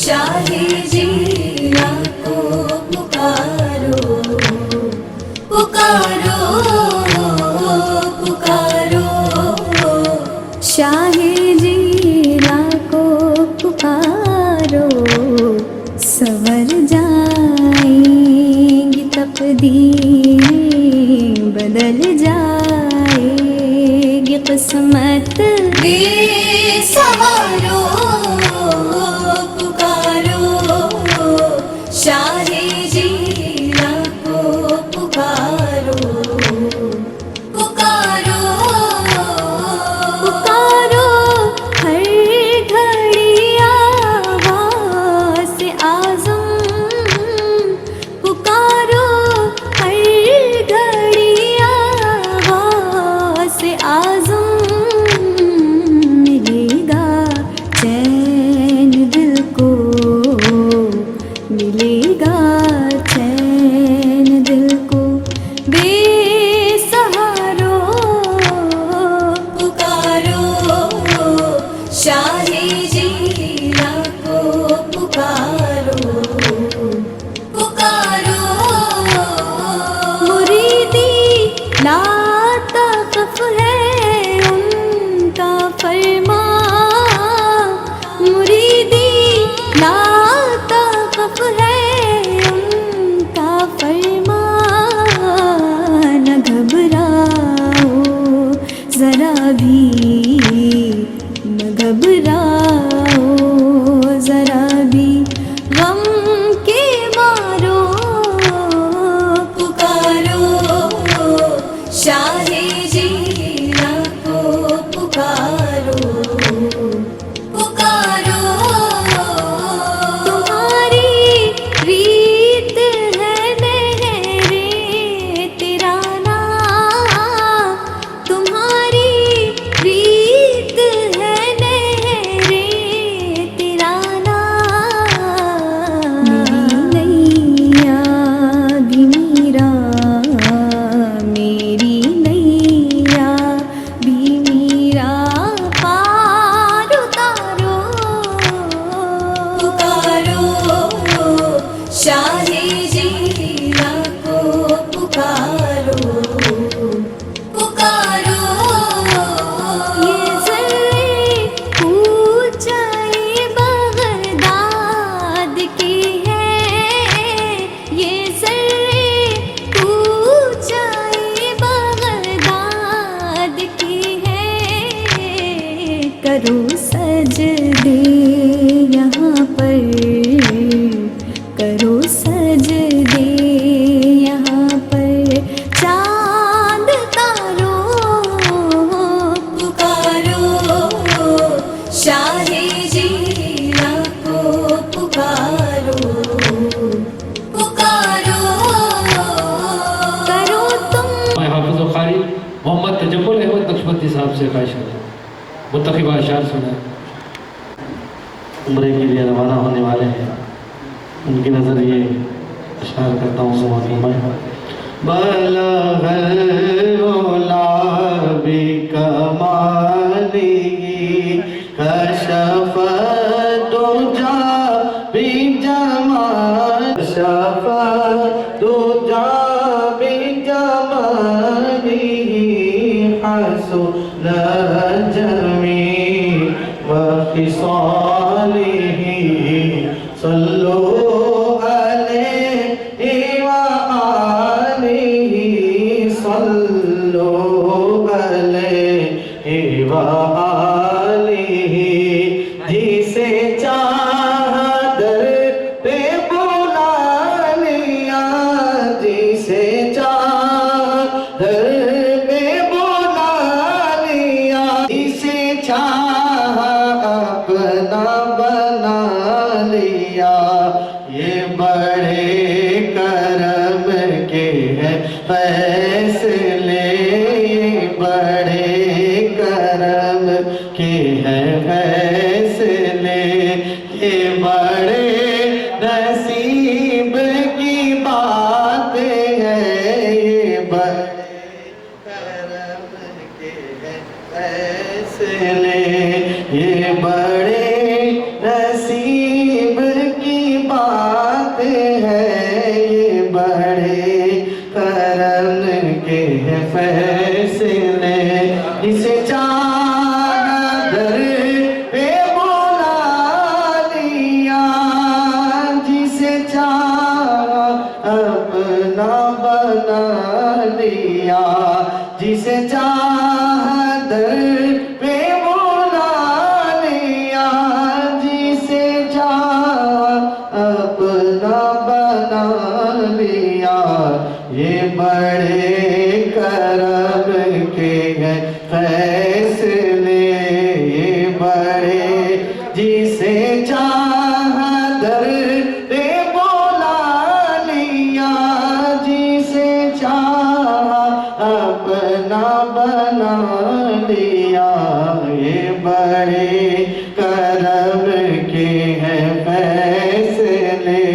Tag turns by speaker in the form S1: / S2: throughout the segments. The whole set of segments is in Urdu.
S1: شاہ جینا کو پکارو پکارو پکارو، شاہ جینا کو پکارو، سنور جائیں گی تقدیر، بدل جائے گی قسمت، بے سہارو پکارو، شاہ جینا کو پکارو پکارو پکارو، ہر گھڑی آواز اعظم پکارو، ہر گھڑی آواز اعظم، ملے گا چین دل کو، ملے گا چین دل کو، بے سہارو پکارو، شاہ جینا کو پکارو پکارو، مریدی لا تخف ہے ان کا فرمان، مریدی لا تخف ہے ان کا فرمان، نہ گھبراؤ ذرا بھی، نہ گھبراؤ ذرا بھی، غم کے مارو پکارو، شاہ جینا کو پکارو پکارو، تمہاری ریت ہے نہرے ترانا، تمہاری ریت ہے نہرے ترانا، میری نیا بھی میرا، میری نیا بھی میرا، پار اتارو پکارو، شاہ جینا کو پکارو پکارو، یہ ذرے اونچائی بغداد کی ہے، یہ ذرے اونچائی بغداد کی ہے، کرو سجدے یہاں پر، کرو سجدے یہاں پر، چاند تارو پکارو، شاہ جینا کو پکارو پکارو، کرو تم
S2: میں حافظ و قاری محمد تجمل احمد نقشبندی صاحب سے خواہش کرتا ہوں منتخبہ اشعار سنائیں۔ عمرے کے لیے روانہ ہونے والے ہیں، ان کی نظر یہ اشعار کرتا ہوں سماعت فرمائیں۔ بلغ العلا بکمالہ، کشف الدجا بجمالہ، کشف الدجا بجمالہ، حسن جمیع وخصالہ، صلوا علیہ وآلہ، صلوا علیہ وآلہ، جسے چاہا در پہ بلا لیا، جسے چاہا در پہ بلا لیا، جسے چاہا اپنا بنا لیا، یہ بڑے کرم کے ہیں فیصلے، یہ بڑے کرم کے ہیں فیصلے، یہ بڑے نصیب کی بات ہے، یہ بڑے کرم کے ہیں فیصلے، یہ بڑے نصیب جسے چاہا در پہ بولا لیا، جسے چاہا اپنا بنا لیا، یہ بڑے کرم کے ہیں فیصلے،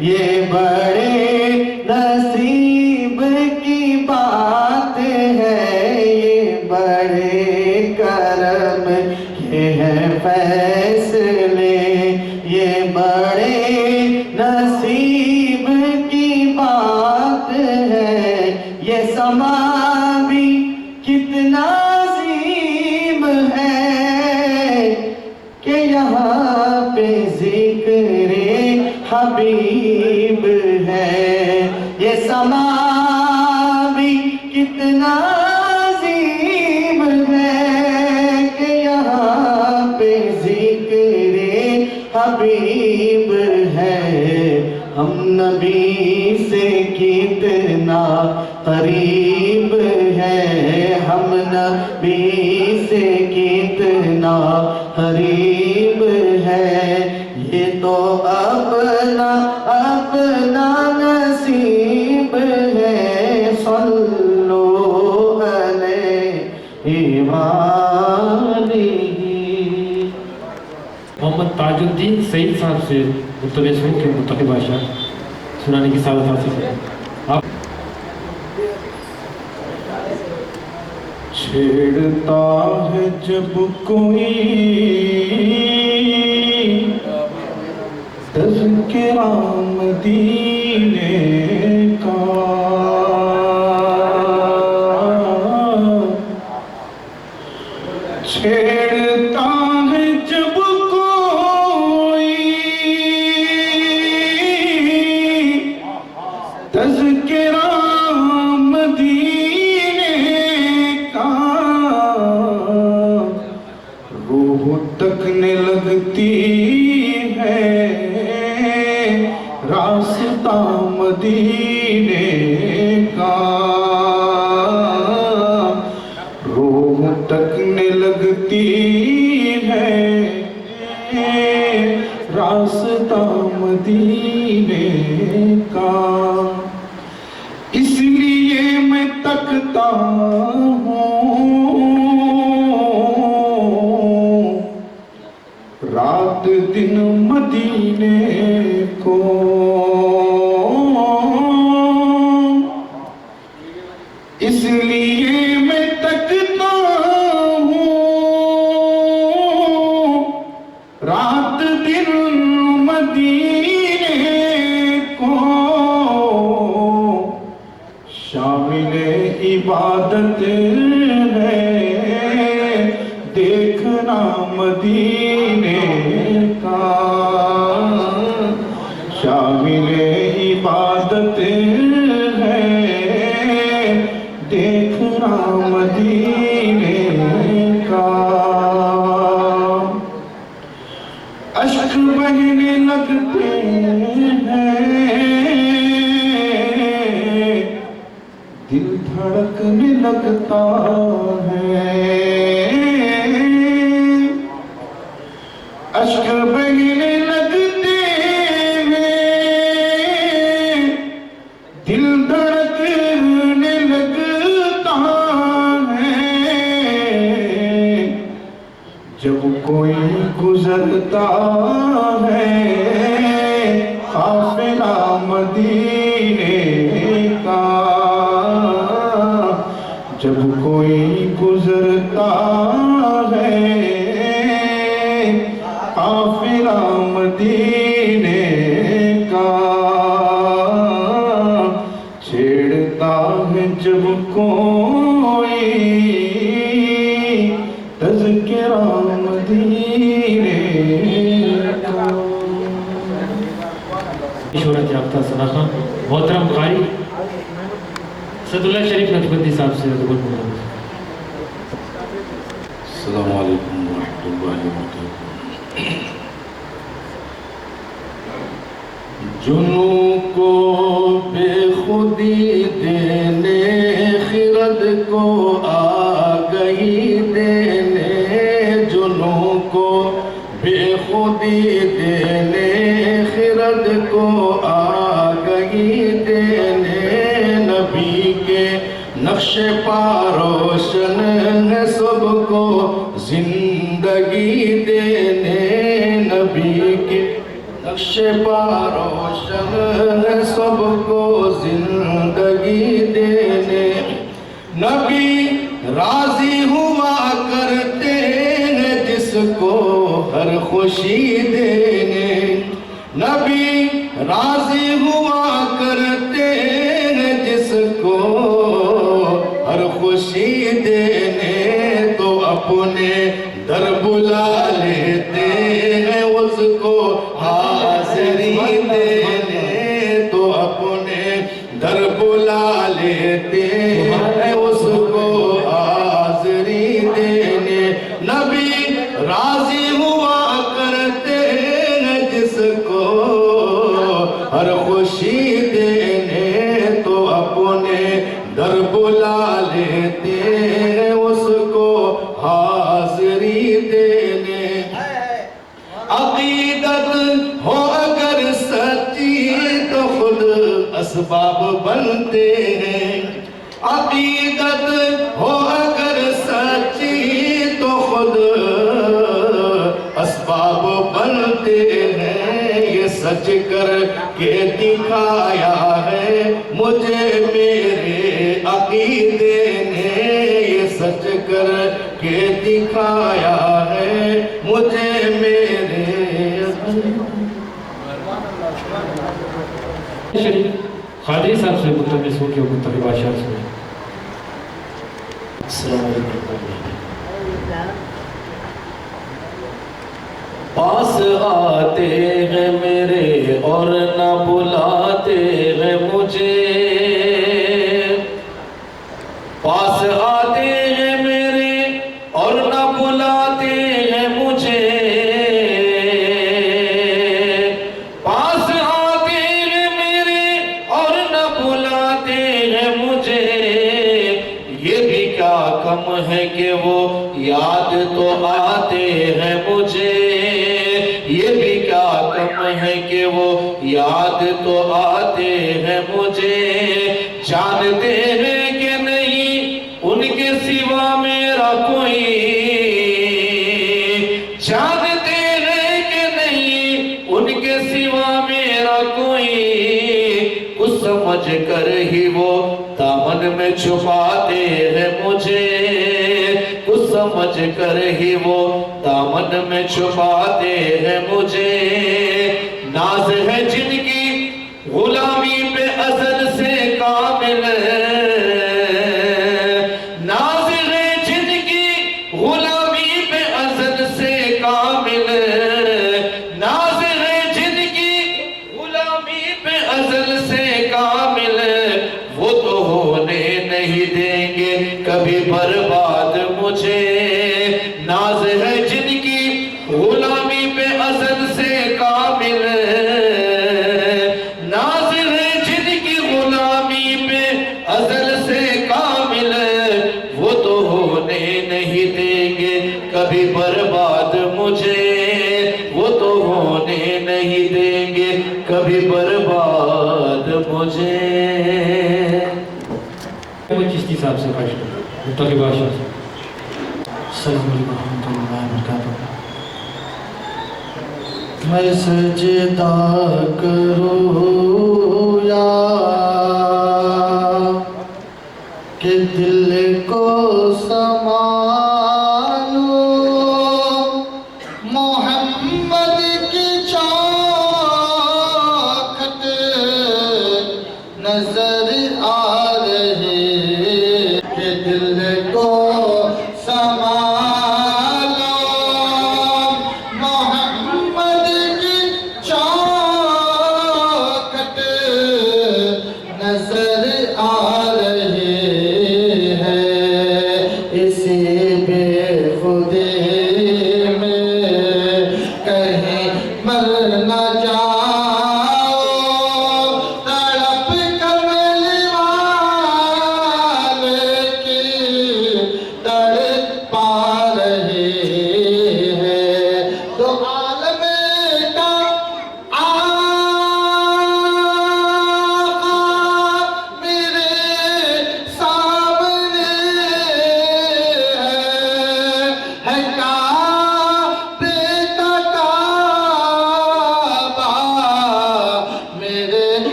S2: یہ بڑے نصیب کی بات ہے، یہ بڑے کرم کے ہیں فیصلے، یہ بڑے نصیب کی بات ہے، یہ سما بھی کتنا عظیم ہے کہ یہاں پہ ذکر حبیب ہے، یہ سما بھی کتنا عظیم ہے کہ یہاں پہ ذکر حبیب ہے، ہم نبی سے کتنا قریب ہے، ہم نبی سے کتنا قریب ہے، یہ تو اپنا اپنا نصیب ہے، صلو علیہ وآلہ۔
S3: محمد تاج الدین سعید صاحب سے مطلع شریف کے منتخب اشعار سنانے کی سعادت حاصل ہے۔ آپ
S2: چھیڑتا ہے جب کوئی تذکرہ مدینے کا، چھیڑتا ہے جب کوئی تذکرہ مدینے کا، روح تکنے لگتی ہے راستہ مدینے کا، روح تکنے لگتی ہے راستہ مدینے کا، اس لیے میں تکتا ہوں رات دن مدینے کو، اس لیے میں تکتا ہوں رات دن مدینے کو، شامل عبادت ہے دیکھنا مدینے کا، شامل عبادت ہے دیکھنا مدینے کا، اشک بہنے لگتے ہیں دل دھڑکنے لگتا ہے، اشک بہنے لگتے ہیں دل دھڑکنے لگتا ہے، جب کوئی گزرتا ہے قافلہ مدینے کا، جب کوئی گزرتا ہے قافلہ مدینے کا، چھیڑتا ہے جب کوئی تذکرہ مدینے کا۔
S3: شہرت یافتہ ثنا خان محترم قاری اسد اللہ شریف نقشبندی صاحب سے ادب المناظر۔
S4: السلام علیکم ورحمۃ اللہ وبرکاتہ۔ جنوں کو بے خودی دینے، خرد کو آگہی دینے، جنوں کو بے خودی دینے خرد کو آ گئی دینے نبی کے نقش پا روشن ہے سب کو زندگی دینے نبی کے نقش پا روشن ہے سب کو زندگی دینے نبی راضی ہوا کرتے ہیں جس کو ہر خوشی دینے نبی راضی ہوا کرتے ہیں جس کو ہر خوشی دینے تو اپنے در بلا لیتے ہیں اس کو حاضری دینے تو اپنے در بلا لیتے ہیں اس کو حاضری دینے نبی راضی ہوا کرتے ہیں جس کو ہر خوشی دینے تو اپنے در بلا لیتے ہیں اس کو حاضری دینے عقیدت ہو اگر سچی تو خود اسباب بنتے ہیں عقیدت ہو اگر سچی تو خود اسباب بنتے ہیں یہ سچ کر کے دکھایا ہے مجھے میرے عقیدے نے یہ سچ کر کے دکھایا ہے مجھے میرے
S3: قادری صاحب سے ملتمس ہوں کہ وہ منتخب اشعار سنیں.
S2: السلام علیکم.
S4: پاس آتے ہیں میرے اور نہ بلاتے ہیں مجھے پاس آتے ہیں میرے اور نہ بلاتے ہیں مجھے پاس آتے ہیں میرے اور نہ بلاتے ہیں مجھے یہ بھی کیا کم ہے کہ وہ یاد تو آتے ہیں مجھے یہ بھی کیا کم ہے کہ وہ یاد تو آتے ہیں مجھے جانتے ہیں کہ نہیں ان کے سوا میرا کوئی جانتے ہیں کہ نہیں ان کے سوا میرا کوئی کچھ سمجھ کر ہی وہ دامن میں چھپاتے ہیں مجھے کچھ سمجھ کر ہی وہ دامن میں چھپاتے ہیں مجھے ناز ہے جن کی غلامی پہ ازل سے کامل ناز ہے جن کی غلامی پہ ازل سے کامل ناز ہے جن کی غلامی پہ ازل سے کامل وہ تو ہونے نہیں دیں گے کبھی برباد مجھے ناز ہے جن کی غلامی پہ ازل سے کامل ناز ہے جن کی غلامی پہ ازل سے کامل وہ تو ہونے نہیں دیں گے کبھی برباد مجھے وہ تو ہونے نہیں دیں گے کبھی برباد مجھے
S3: چشتی صاحب سے خواہش کروں منتخب اشعار سے.
S2: السلام علیکم ورحمۃ اللہ وبرکاتہ. میں سجدہ کروں یا کہ دل کو سنبھالوں محمد کی چاکھٹ نظر آ رہی کہ دل کو سنبھالو محمد کی چاکھٹ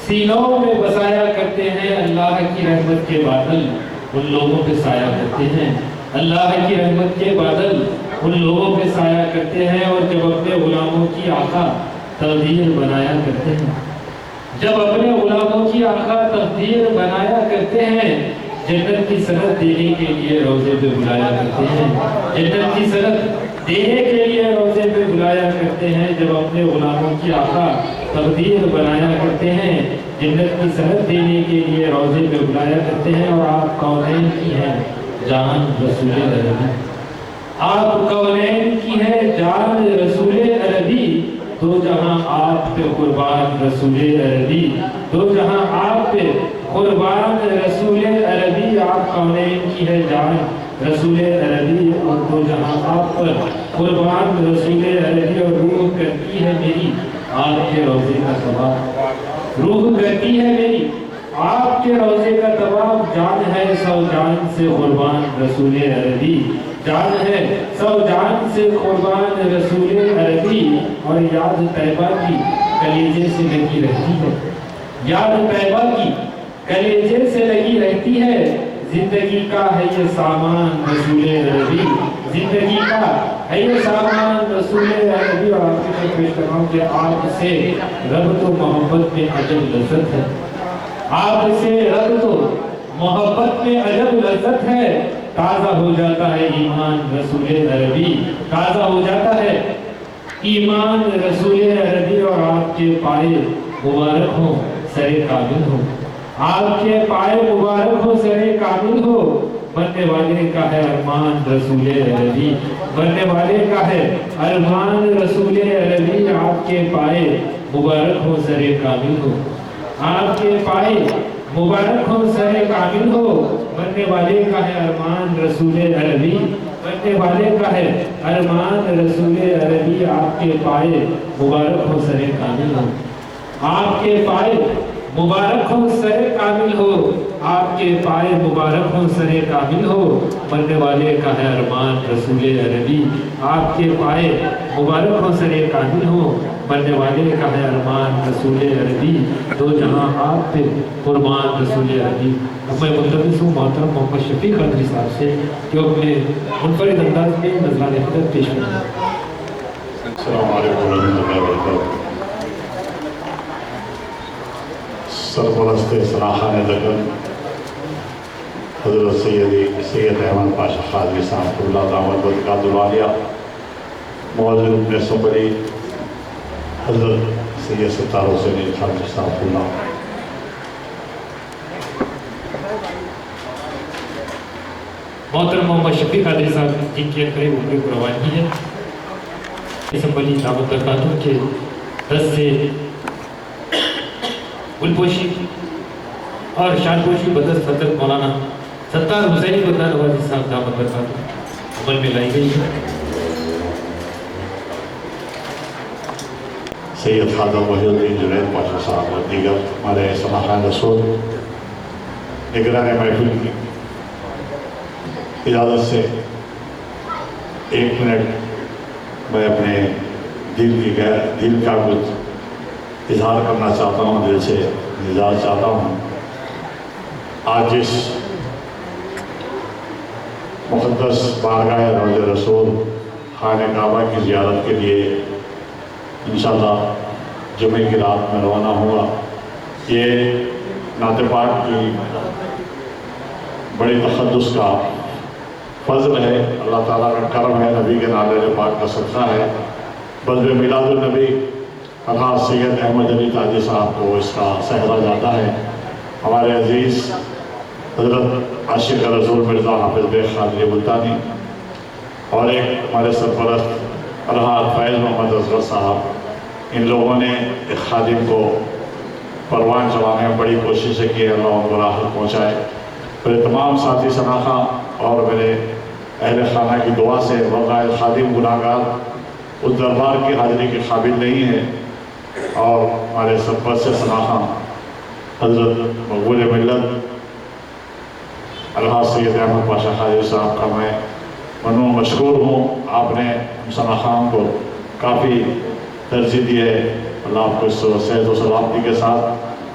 S3: سینوں میں بسایا کرتے ہیں اللہ کی رحمت کے بادل، ان لوگوں پہ سایہ کرتے ہیں، اللہ کی رحمت کے بادل ان لوگوں پہ سایہ کرتے ہیں، اور جب اپنے غلاموں کی آقا تقدیر بنایا کرتے ہیں، جب اپنے غلاموں کی آقا تقدیر بنایا کرتے ہیں، جنت کی سند دینے کے لیے روزے پہ بلایا کرتے ہیں، جنت کی سند دینے کے لیے روزے پہ بلایا کرتے ہیں، جب اپنے غلاموں کی آقا تقدیر بنایا کرتے ہیں، جنت کی سند دینے کے لیے روزے پہ بلایا کرتے ہیں۔ اور آپ کونین کی ہیں جان رسول عربی، آپ کونین کی ہے جان رسول عربی، دو جہاں آپ پہ قربان رسول عربی، دو جہاں آپ پہ قربان رسول عربی، آپ کونین کی ہے جان رسول عربی، اور دو جہاں آپ پر قربان رسول عربی، اور روح کرتی ہے میری آپ کے روزے کا طواف، روح کرتی ہے میری آپ کے روزے کا طواف، جان ہے سو جان سے قربان رسول عربی، جان ہے سو جان سے قربان رسول عربی، اور یاد طیبہ کی کلیجے سے لگی رہتی ہے، یاد طیبہ کی کلیجے سے لگی رہتی ہے، زندگی کا ہے یہ سامان رسول عربی، زندگی کا ہے یہ سامان رسول عربی۔ اور آپ کی پیش کر رہا ہوں کہ آپ سے ربط و محبت میں عجب لذت ہے، آپ سے ربط و محبت میں عجب لذت ہے، تازہ ہو جاتا ہے ایمان رسول عربی، تازہ ہو جاتا ہے ایمان رسول عربی، اور آپ کے پائے مبارک ہو سر کامل ہو، آپ کے پائے مبارک ہو سر کامل ہو، بننے والے کا ہے ارمان رسول عربی، بننے والے کا ہے ارمان رسول عربی، آپ کے پائے مبارک ہو سر کامل ہو، آپ کے پائے مبارک ہو سر کامل ہو، بننے والے کا ہے ارمان رسول عربی، بننے والے کا ہے ارمان رسول عربی، آپ کے پائے مبارک ہو سر کامل ہو، آپ کے پائے مبارک ہو سر کامل ہو، آپ کے پائے مبارک ہو سر کامل ہو، بننے والے کا ہے ارمان رسول عربی، آپ کے پائے مبارک ہو سر کامل ہو، بننے والے کا ہے ارمان رسول عربی، دو جہاں آپ پہ قربان رسول عربی۔ اب میں ملتمس ہوں محترم محمد شفیق قادری صاحب سے کہ وہ اپنے منفرد انداز میں نذرانِ خدمت پیش کریں۔
S5: السلام علیکم ورحمۃ اللہ وبرکاتہ۔ سرپرست سراخان دکن حضرت سید احمد پاشا قادری صاحب اللہ دعوت برکات العالیہ، معزز ابن صبری حضرت سید ستار حسین قادری صاحب اللہ،
S3: محترم محمد شفیق قادری صاحب جن کے قریب عمر کو روانگی ہے، اسمبلی دعوت برکاتوں کے دست سے گلپوشی اور شانپوشی بدست حضرت مولانا ستار حسینی بندہ نوازی صاحب دعوت برکاتوں عمل میں لائی گئی ہے۔
S5: سید خادم وحید الدین جنید پاشا صاحب اور دیگر ہمارے سماخان رسول نگران محفل کی اجازت سے 1 منٹ میں اپنے دل کا کچھ اظہار کرنا چاہتا ہوں، دل سے نظار چاہتا ہوں۔ آج جس مقدس بارگاہ روضہ رسول خانہ کعبہ کی زیارت کے لیے انشاءاللہ جمعے کی رات میں روانہ ہوا، یہ نعت پاک کی بڑی تقدس کا فضل ہے، اللہ تعالیٰ کا کرم ہے، نبی کے نالے پاک کا صدقہ ہے۔ بذب میلاد النبی الحاظ سید احمد علی تاجی صاحب کو اس کا صحرا جاتا ہے۔ ہمارے عزیز حضرت عاشق رسول مرزا حافظ بیگ قادری ملتانی اور ایک ہمارے سرپرست الحاظ فیض محمد اصغر صاحب، ان لوگوں نے ایک خادم کو پروان چڑھانے میں بڑی کوششیں کی، اللہ ان کو راحت پہنچائے۔ میرے تمام ساتھی شناخہ اور میرے اہل خانہ کی دعا سے واقع خادم گناہگار اس دربار کی حاضری کے قابل نہیں ہے، اور ہمارے سرپرست شناخہ حضرت مقبول ملت الحاظ سید احمد پاشا قادری صاحب کا میں ممنون مشکور ہوں۔ آپ نے ہم شناخان کو کافی ترجیح دی ہے، اللہ آپ کو اس صحت و سلامتی کے ساتھ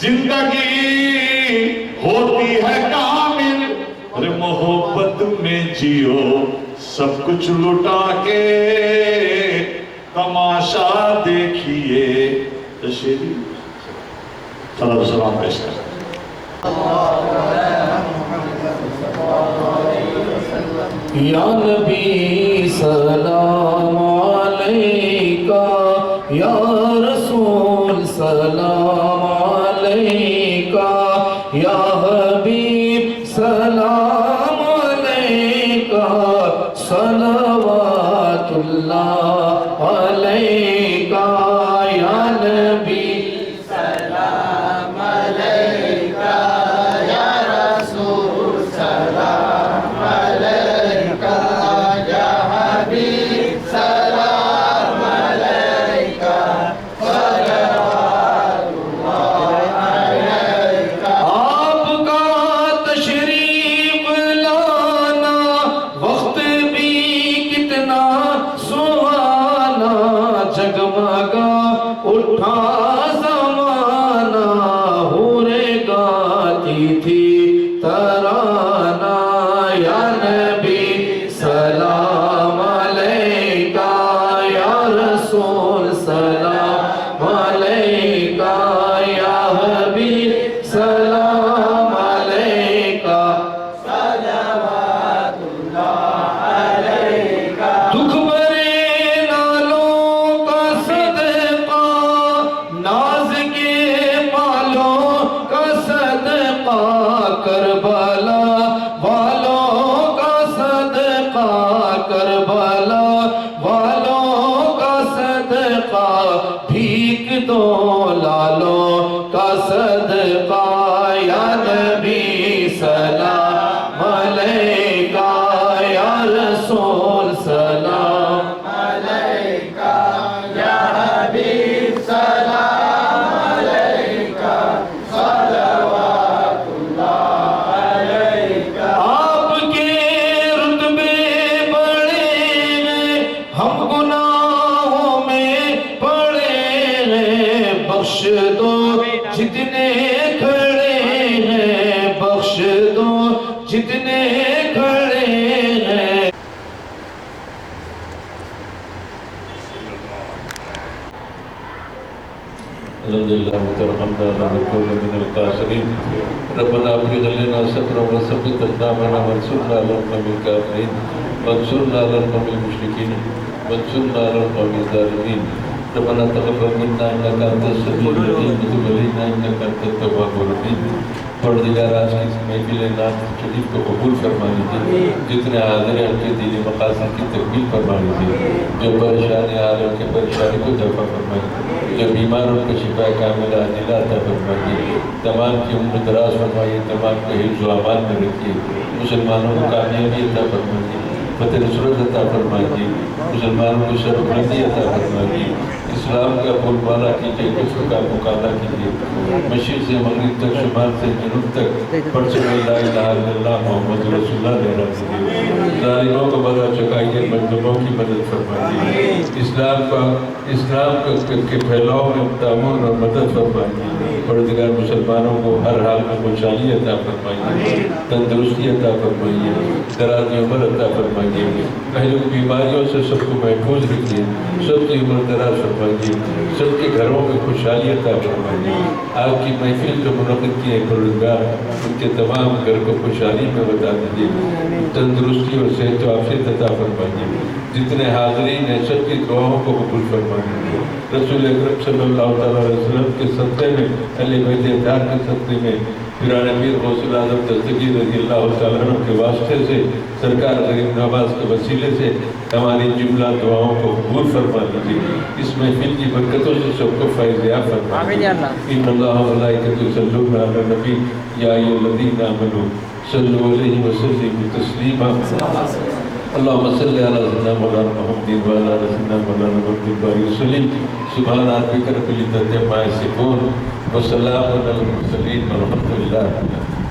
S5: زندگی ہوتی ہے کامل، ارے محبت میں جیو سب کچھ لٹا کے تماشا دیکھیے تشریف صلی اللہ علیہ وسلم پیش کر
S4: یا نبی سلام علیکہ، یا رسول سلام علیکہ، یا حبیب سلام علیکہ، صلوات اللہ علیکہ، یا نبی ربنا افرغ علينا صبرا وثبت اقدامنا وانصرنا على القوم الكافرين وانصرنا على القوم المشركين وانصرنا على القوم الظالمين ربنا تقبل منا انك انت السميع العليم وتب علينا انك انت التواب الرحيم پروردگار آج کی اس محفل نعت شریف کو قبول فرما لیجیے، جتنے حاضر ہیں ان کے دینی مقاصد کی تکمیل فرما لیجیے، جو پریشانی آ رہے ان کے پریشانی کو دفع فرمائیے، جو بیمار ان کو شفا کاملہ عاجلہ عطا فرمائیے، تمام کی عمر دراز فرمائیے، تمام کو حفظ و امان میں رکھیے، مسلمانوں کو کامیابی عطا فرمائیے، فتح نصرت عطا فرمائیے، مسلمانوں کو سربلندی عطا فرمائیے، اسلام کا بول بالا کیجیے، کفر کا مقابلہ کیجیے، مشرق سے مغرب تک، شمال سے جنوب تک پڑھ لا الہ الا اللہ محمد رسول اللہ لے رہا، ظالموں کو بڑا چکائیے، مظلوموں کی مدد فرمائیے، اسلام کے پھیلاؤ میں تعاون اور مدد فرمائیے، پروردگار مسلمانوں کو ہر حال میں خوشحالی عطا فرمائیے، تندرستی عطا فرمائیے، دراز عمر عطا فرمائیے، پہلے بیماریوں سے سب کو محفوظ رکھیے، سب کی عمر دراز فرمائیے، سب کے گھروں میں خوشحالی عطا فرمائیے، آپ کی محفل جو منعقد کی ہے پروردگار ان کے تمام گھر کو خوشحالی میں بتا دیجیے، تندرستی اور صحت و عافیت عطا فرمائیے، جتنے حاضرین ہیں سب کی دعاؤں کو قبول فرمائیے، رسول اکرم صلی اللہ علیہ وسلم کے صدقے میں، اہل بیت اطہار کے صدقے میں، پیران پیر غوث الاعظم دستگیر رضی اللہ تعالیٰ عنہ کے واسطے سے، سرکار غریب نواز کے وسیلے سے ہماری جملہ دعاؤں کو قبول فرما دیجیے، اس محفل کی برکتوں سے سب کو فیض یاب فرما دیجیے۔ ان اللہ و ملائکۃہ یصلون علی النبی یا ایھا الذین آمنوا صلوا علیہ وسلموا تسلیما۔ اللهم صل على سيدنا مولانا محمد وعلى آل سيدنا مولانا محمد وسلم۔ سبحان ربك رب العزة عما يصفون وسلام على المرسلين والحمد لله۔